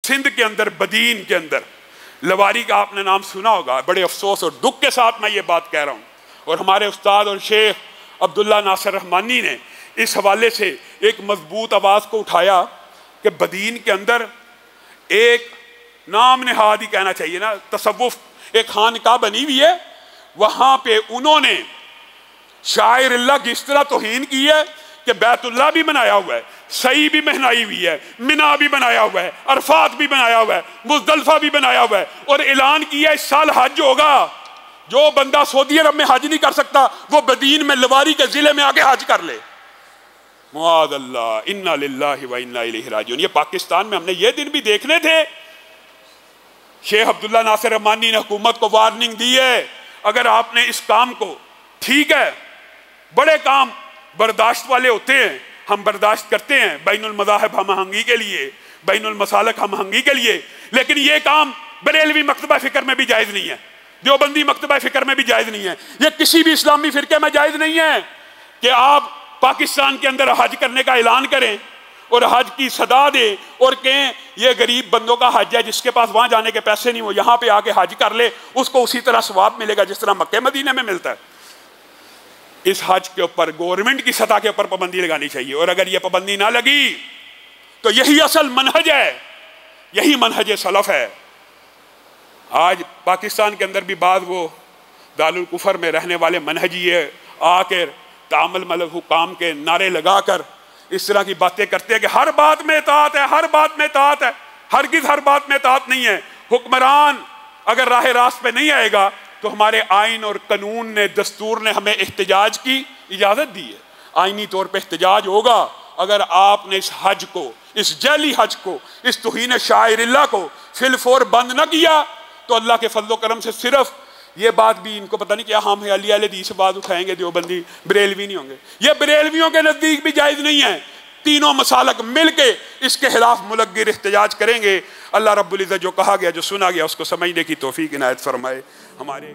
سندھ کے اندر بدین کے اندر لواری کا آپ نے نام سنا ہوگا. بڑے افسوس اور دکھ کے ساتھ میں یہ بات کہہ رہا ہوں, اور ہمارے استاد اور شیخ عبداللہ ناصر رحمانی نے اس حوالے سے ایک مضبوط آواز کو اٹھایا کہ بدین کے اندر ایک نام نہاد ہی کہنا چاہیے نا, تصوف ایک خانقاہ بنی ہوئی ہے, وہاں پہ انہوں نے شاعر اللہ کی اس طرح توہین کی ہے کہ بیت اللہ بھی بنایا ہوا ہے, سعی بھی بنائی ہوئی ہے, منا بھی بنایا ہوا ہے, عرفات بھی بنایا ہوا ہے, مزدلفہ بھی بنایا ہوا ہے, اور اعلان کیا اس سال حج ہوگا. جو بندہ سعودی عرب میں حج نہیں کر سکتا وہ بدین میں لواری کے ضلع میں آگے حج کر لے. معاذ اللہ, انا للہ و انا الیہ راجعون. یہ پاکستان میں ہم نے یہ دن بھی دیکھنے تھے. شیخ عبداللہ ناصر رحمانی نے حکومت کو وارننگ دی ہے, اگر آپ نے اس کام کو, ٹھیک ہے بڑے کام برداشت والے ہوتے ہیں, ہم برداشت کرتے ہیں بین المذاہب ہم آہنگی کے لیے, بین المسالک ہم آہنگی کے لیے, لیکن یہ کام بریلوی مکتبہ فکر میں بھی جائز نہیں ہے, دیوبندی مکتبہ فکر میں بھی جائز نہیں ہے, یہ کسی بھی اسلامی فرقے میں جائز نہیں ہے کہ آپ پاکستان کے اندر حج کرنے کا اعلان کریں اور حج کی صدا دیں اور کہیں یہ غریب بندوں کا حج ہے, جس کے پاس وہاں جانے کے پیسے نہیں, وہ یہاں پہ آ کے حج کر لے, اس کو اسی طرح ثواب ملے گا جس طرح مکہ مدینے میں ملتا ہے. اس حج کے اوپر گورنمنٹ کی سطح کے اوپر پابندی لگانی چاہیے, اور اگر یہ پابندی نہ لگی تو یہی اصل منہج ہے, یہی منہج سلف ہے. آج پاکستان کے اندر بھی بعض وہ دارالکفر میں رہنے والے منہجی ہے آ کے تعامل ملک حکام کے نعرے لگا کر اس طرح کی باتیں کرتے ہیں کہ ہر بات میں اطاعت ہے, ہر بات میں اطاعت ہے. ہرگز ہر بات میں اطاعت نہیں ہے. حکمران اگر راہ راست پہ نہیں آئے گا تو ہمارے آئین اور قانون نے, دستور نے ہمیں احتجاج کی اجازت دی ہے. آئینی طور پہ احتجاج ہوگا اگر آپ نے اس حج کو, اس جعلی حج کو, اس توہین شاعر اللہ کو فی الفور بند نہ کیا تو اللہ کے فضل و کرم سے صرف یہ بات بھی ان کو پتہ نہیں کیا ہم علی حدیث سے بات اٹھائیں گے, دیوبندی بریلوی نہیں ہوں گے. یہ بریلویوں کے نزدیک بھی جائز نہیں ہے. تینوں مسالک مل کے اس کے خلاف ملغر احتجاج کریں گے. اللہ رب العزت جو کہا گیا, جو سنا گیا, اس کو سمجھنے کی توفیق عنایت فرمائے ہمارے.